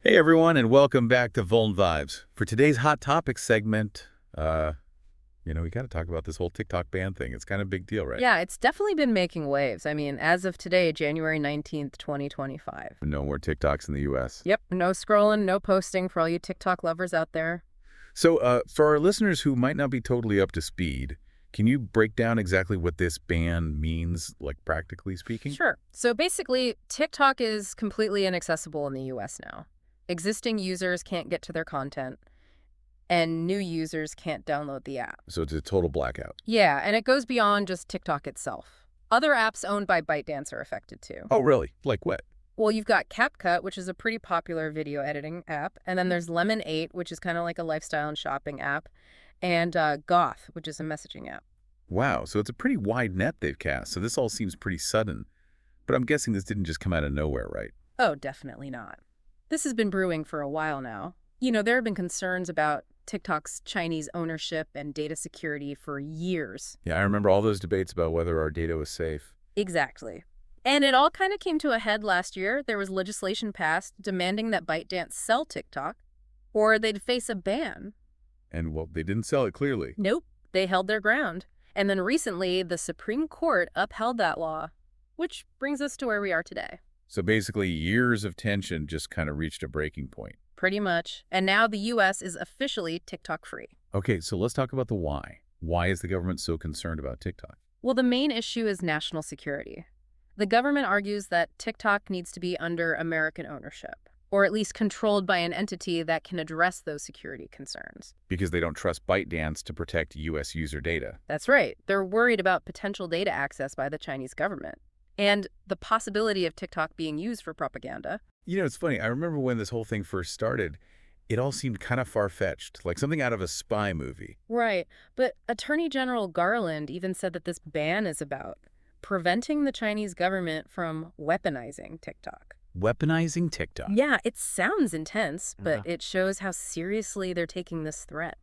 Hey everyone, and welcome back to Vuln Vibes. For today's Hot Topics segment, we got to talk about this whole TikTok ban thing. It's kind of a big deal, right? Yeah, it's definitely been making waves. I mean, as of today, January 19th, 2025. No more TikToks in the U.S. Yep, no scrolling, no posting for all you TikTok lovers out there. So, for our listeners who might not be totally up to speed, can you break down exactly what this ban means, like practically speaking? Sure. So basically, TikTok is completely inaccessible in the US now. Existing users can't get to their content, and new users can't download the app. So it's a total blackout. Yeah, and it goes beyond just TikTok itself. Other apps owned by ByteDance are affected too. Oh, really? Like what? Well, you've got CapCut, which is a pretty popular video editing app, and then there's Lemon 8, which is kind of like a lifestyle and shopping app, and Goth, which is a messaging app. Wow, so it's a pretty wide net they've cast, so this all seems pretty sudden. But I'm guessing this didn't just come out of nowhere, right? Oh, definitely not. This has been brewing for a while now. You know, there have been concerns about TikTok's Chinese ownership and data security for years. Yeah, I remember all those debates about whether our data was safe. Exactly. And it all kind of came to a head last year. There was legislation passed demanding that ByteDance sell TikTok, or they'd face a ban. And, well, they didn't sell it clearly. Nope, they held their ground. And then recently, the Supreme Court upheld that law, which brings us to where we are today. So basically, years of tension just kind of reached a breaking point. Pretty much. And now the U.S. is officially TikTok free. Okay, so let's talk about the why. Why is the government so concerned about TikTok? Well, the main issue is national security. The government argues that TikTok needs to be under American ownership, or at least controlled by an entity that can address those security concerns. Because they don't trust ByteDance to protect U.S. user data. That's right. They're worried about potential data access by the Chinese government and the possibility of TikTok being used for propaganda. You know, it's funny. I remember when this whole thing first started, it all seemed kind of far-fetched, like something out of a spy movie. Right. But Attorney General Garland even said that this ban is about preventing the Chinese government from weaponizing TikTok. Weaponizing TikTok. Yeah, it sounds intense, but it shows how seriously they're taking this threat.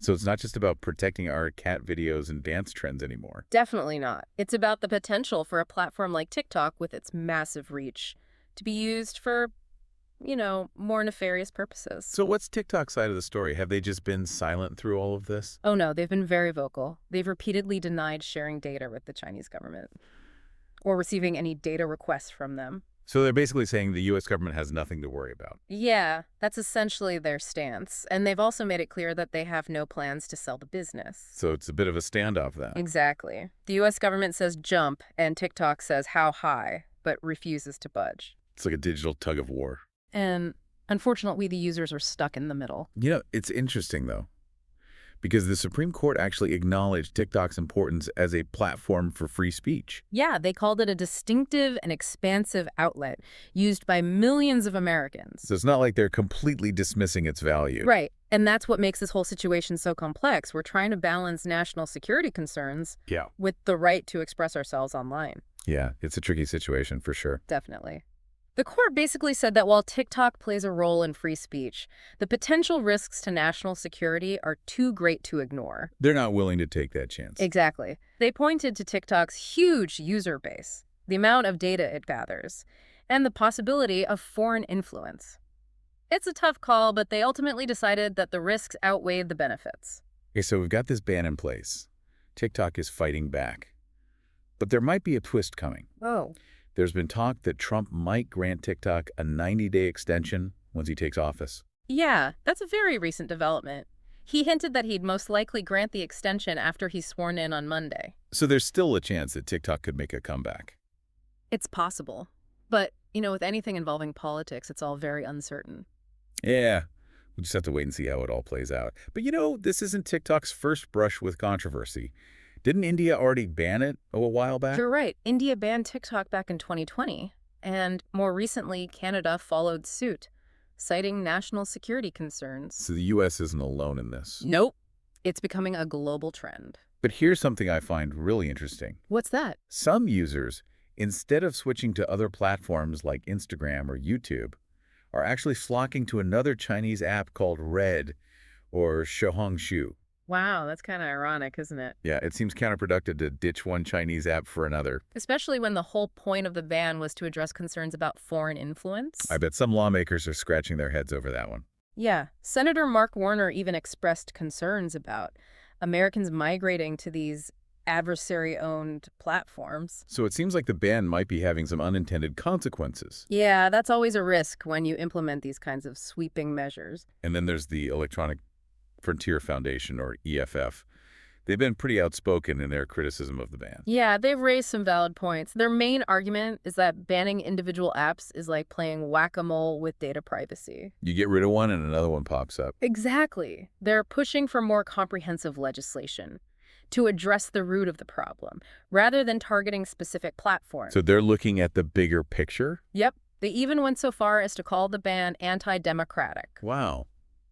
So it's not just about protecting our cat videos and dance trends anymore. Definitely not. It's about the potential for a platform like TikTok with its massive reach to be used for, more nefarious purposes. So what's TikTok's side of the story? Have they just been silent through all of this? Oh no, they've been very vocal. They've repeatedly denied sharing data with the Chinese government or receiving any data requests from them. So they're basically saying the U.S. government has nothing to worry about. Yeah, that's essentially their stance. And they've also made it clear that they have no plans to sell the business. So it's a bit of a standoff then. Exactly. The U.S. government says jump, and TikTok says how high, but refuses to budge. It's like a digital tug of war. And unfortunately, the users are stuck in the middle. You know, it's interesting, though, because the Supreme Court actually acknowledged TikTok's importance as a platform for free speech. Yeah, they called it a distinctive and expansive outlet used by millions of Americans. So it's not like they're completely dismissing its value. Right. And that's what makes this whole situation so complex. We're trying to balance national security concerns with the right to express ourselves online. Yeah, it's a tricky situation for sure. Definitely. The court basically said that while TikTok plays a role in free speech, the potential risks to national security are too great to ignore. They're not willing to take that chance. Exactly. They pointed to TikTok's huge user base, the amount of data it gathers, and the possibility of foreign influence. It's a tough call, but they ultimately decided that the risks outweighed the benefits. Okay, so we've got this ban in place. TikTok is fighting back. But there might be a twist coming. Oh. There's been talk that Trump might grant TikTok a 90-day extension once he takes office. Yeah, that's a very recent development. He hinted that he'd most likely grant the extension after he's sworn in on Monday. So there's still a chance that TikTok could make a comeback. It's possible. But, with anything involving politics, it's all very uncertain. Yeah, we'll just have to wait and see how it all plays out. But this isn't TikTok's first brush with controversy. Didn't India already ban it a while back? You're right. India banned TikTok back in 2020. And more recently, Canada followed suit, citing national security concerns. So the U.S. isn't alone in this. Nope. It's becoming a global trend. But here's something I find really interesting. What's that? Some users, instead of switching to other platforms like Instagram or YouTube, are actually flocking to another Chinese app called Red or Xiaohongshu. Wow, that's kind of ironic, isn't it? Yeah, it seems counterproductive to ditch one Chinese app for another. Especially when the whole point of the ban was to address concerns about foreign influence. I bet some lawmakers are scratching their heads over that one. Yeah, Senator Mark Warner even expressed concerns about Americans migrating to these adversary-owned platforms. So it seems like the ban might be having some unintended consequences. Yeah, that's always a risk when you implement these kinds of sweeping measures. And then there's the Electronic Frontier Foundation, or EFF. They've been pretty outspoken in their criticism of the ban. Yeah, they've raised some valid points. Their main argument is that banning individual apps is like playing whack-a-mole with data privacy. You get rid of one and another one pops up. Exactly. They're pushing for more comprehensive legislation to address the root of the problem, rather than targeting specific platforms. So they're looking at the bigger picture? Yep. They even went so far as to call the ban anti-democratic. Wow.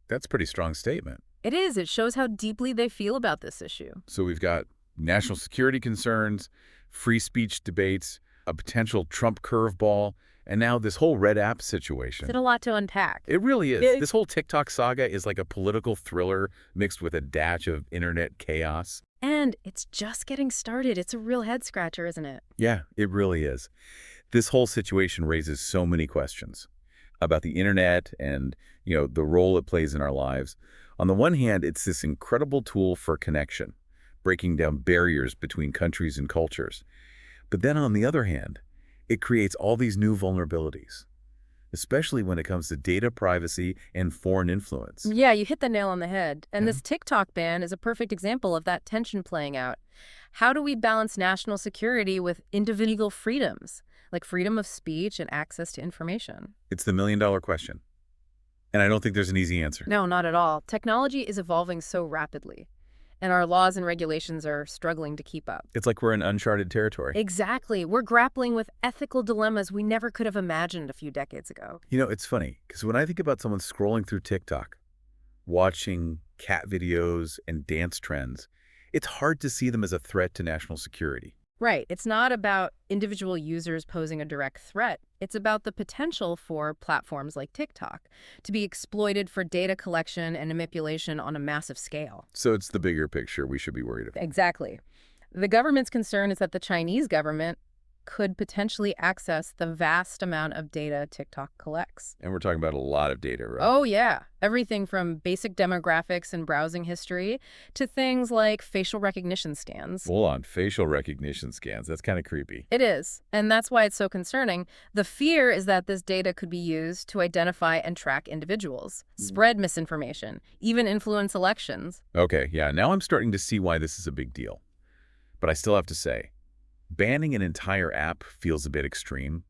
That's a pretty strong statement. It is. It shows how deeply they feel about this issue. So we've got national security concerns, free speech debates, a potential Trump curveball, and now this whole red app situation. It's a lot to unpack. It really is. This whole TikTok saga is like a political thriller mixed with a dash of internet chaos. And it's just getting started. It's a real head-scratcher, isn't it? Yeah, it really is. This whole situation raises so many questions about the internet and, the role it plays in our lives. On the one hand, it's this incredible tool for connection, breaking down barriers between countries and cultures. But then on the other hand, it creates all these new vulnerabilities, especially when it comes to data privacy and foreign influence. Yeah, you hit the nail on the head. And Yeah. this TikTok ban is a perfect example of that tension playing out. How do we balance national security with individual freedoms, like freedom of speech and access to information? It's the million-dollar question. And I don't think there's an easy answer. No, not at all. Technology is evolving so rapidly, and our laws and regulations are struggling to keep up. It's like we're in uncharted territory. Exactly. We're grappling with ethical dilemmas we never could have imagined a few decades ago. It's funny, because when I think about someone scrolling through TikTok, watching cat videos and dance trends, it's hard to see them as a threat to national security. Right. It's not about individual users posing a direct threat. It's about the potential for platforms like TikTok to be exploited for data collection and manipulation on a massive scale. So it's the bigger picture we should be worried about. Exactly. The government's concern is that the Chinese government could potentially access the vast amount of data TikTok collects. And we're talking about a lot of data, right? Oh, yeah. Everything from basic demographics and browsing history to things like facial recognition scans. Hold on, facial recognition scans. That's kind of creepy. It is, and that's why it's so concerning. The fear is that this data could be used to identify and track individuals, spread misinformation, even influence elections. Okay, yeah, now I'm starting to see why this is a big deal. But I still have to say, banning an entire app feels a bit extreme.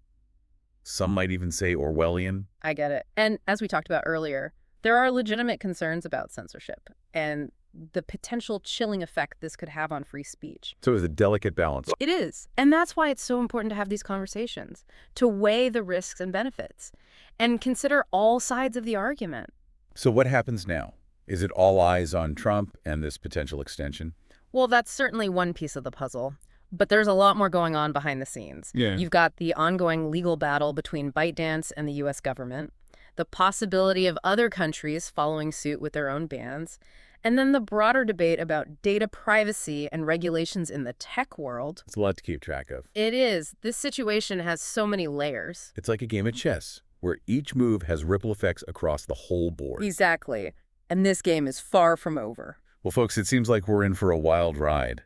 Some might even say Orwellian. I get it. And as we talked about earlier, there are legitimate concerns about censorship and the potential chilling effect this could have on free speech. So it's a delicate balance. It is. And that's why it's so important to have these conversations, to weigh the risks and benefits, and consider all sides of the argument. So what happens now? Is it all eyes on Trump and this potential extension? Well, that's certainly one piece of the puzzle. But there's a lot more going on behind the scenes. Yeah. You've got the ongoing legal battle between ByteDance and the U.S. government, the possibility of other countries following suit with their own bans, and then the broader debate about data privacy and regulations in the tech world. It's a lot to keep track of. It is. This situation has so many layers. It's like a game of chess, where each move has ripple effects across the whole board. Exactly. And this game is far from over. Well, folks, it seems like we're in for a wild ride.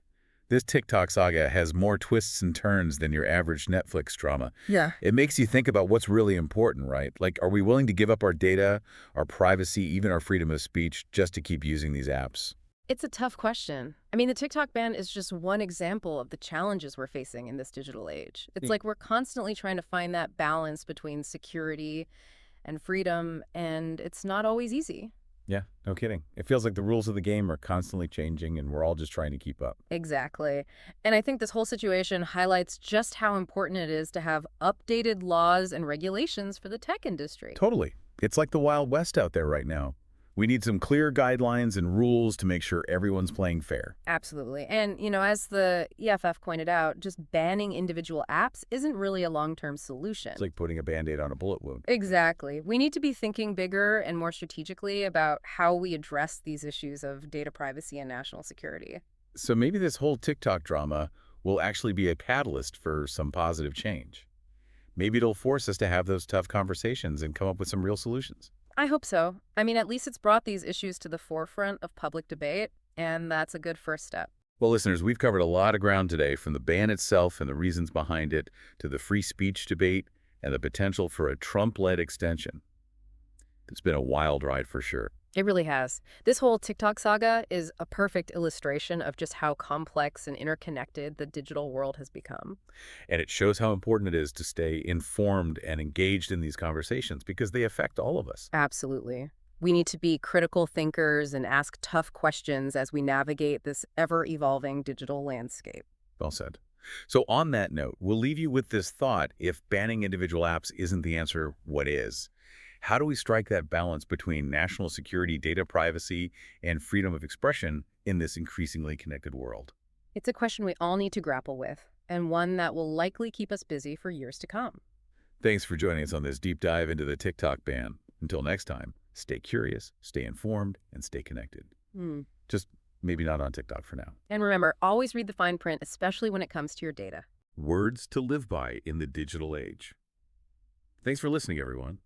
This TikTok saga has more twists and turns than your average Netflix drama. Yeah. It makes you think about what's really important, right? Like, are we willing to give up our data, our privacy, even our freedom of speech just to keep using these apps? It's a tough question. I mean, the TikTok ban is just one example of the challenges we're facing in this digital age. It's like we're constantly trying to find that balance between security and freedom, and it's not always easy. Yeah, no kidding. It feels like the rules of the game are constantly changing, and we're all just trying to keep up. Exactly. And I think this whole situation highlights just how important it is to have updated laws and regulations for the tech industry. Totally. It's like the Wild West out there right now. We need some clear guidelines and rules to make sure everyone's playing fair. Absolutely. And, as the EFF pointed out, just banning individual apps isn't really a long-term solution. It's like putting a Band-Aid on a bullet wound. Exactly. We need to be thinking bigger and more strategically about how we address these issues of data privacy and national security. So maybe this whole TikTok drama will actually be a catalyst for some positive change. Maybe it'll force us to have those tough conversations and come up with some real solutions. I hope so. I mean, at least it's brought these issues to the forefront of public debate, and that's a good first step. Well, listeners, we've covered a lot of ground today, from the ban itself and the reasons behind it to the free speech debate and the potential for a Trump-led extension. It's been a wild ride for sure. It really has. This whole TikTok saga is a perfect illustration of just how complex and interconnected the digital world has become. And it shows how important it is to stay informed and engaged in these conversations because they affect all of us. Absolutely. We need to be critical thinkers and ask tough questions as we navigate this ever-evolving digital landscape. Well said. So on that note, we'll leave you with this thought: if banning individual apps isn't the answer, what is? How do we strike that balance between national security, data privacy, and freedom of expression in this increasingly connected world? It's a question we all need to grapple with, and one that will likely keep us busy for years to come. Thanks for joining us on this deep dive into the TikTok ban. Until next time, stay curious, stay informed, and stay connected. Just maybe not on TikTok for now. And remember, always read the fine print, especially when it comes to your data. Words to live by in the digital age. Thanks for listening, everyone.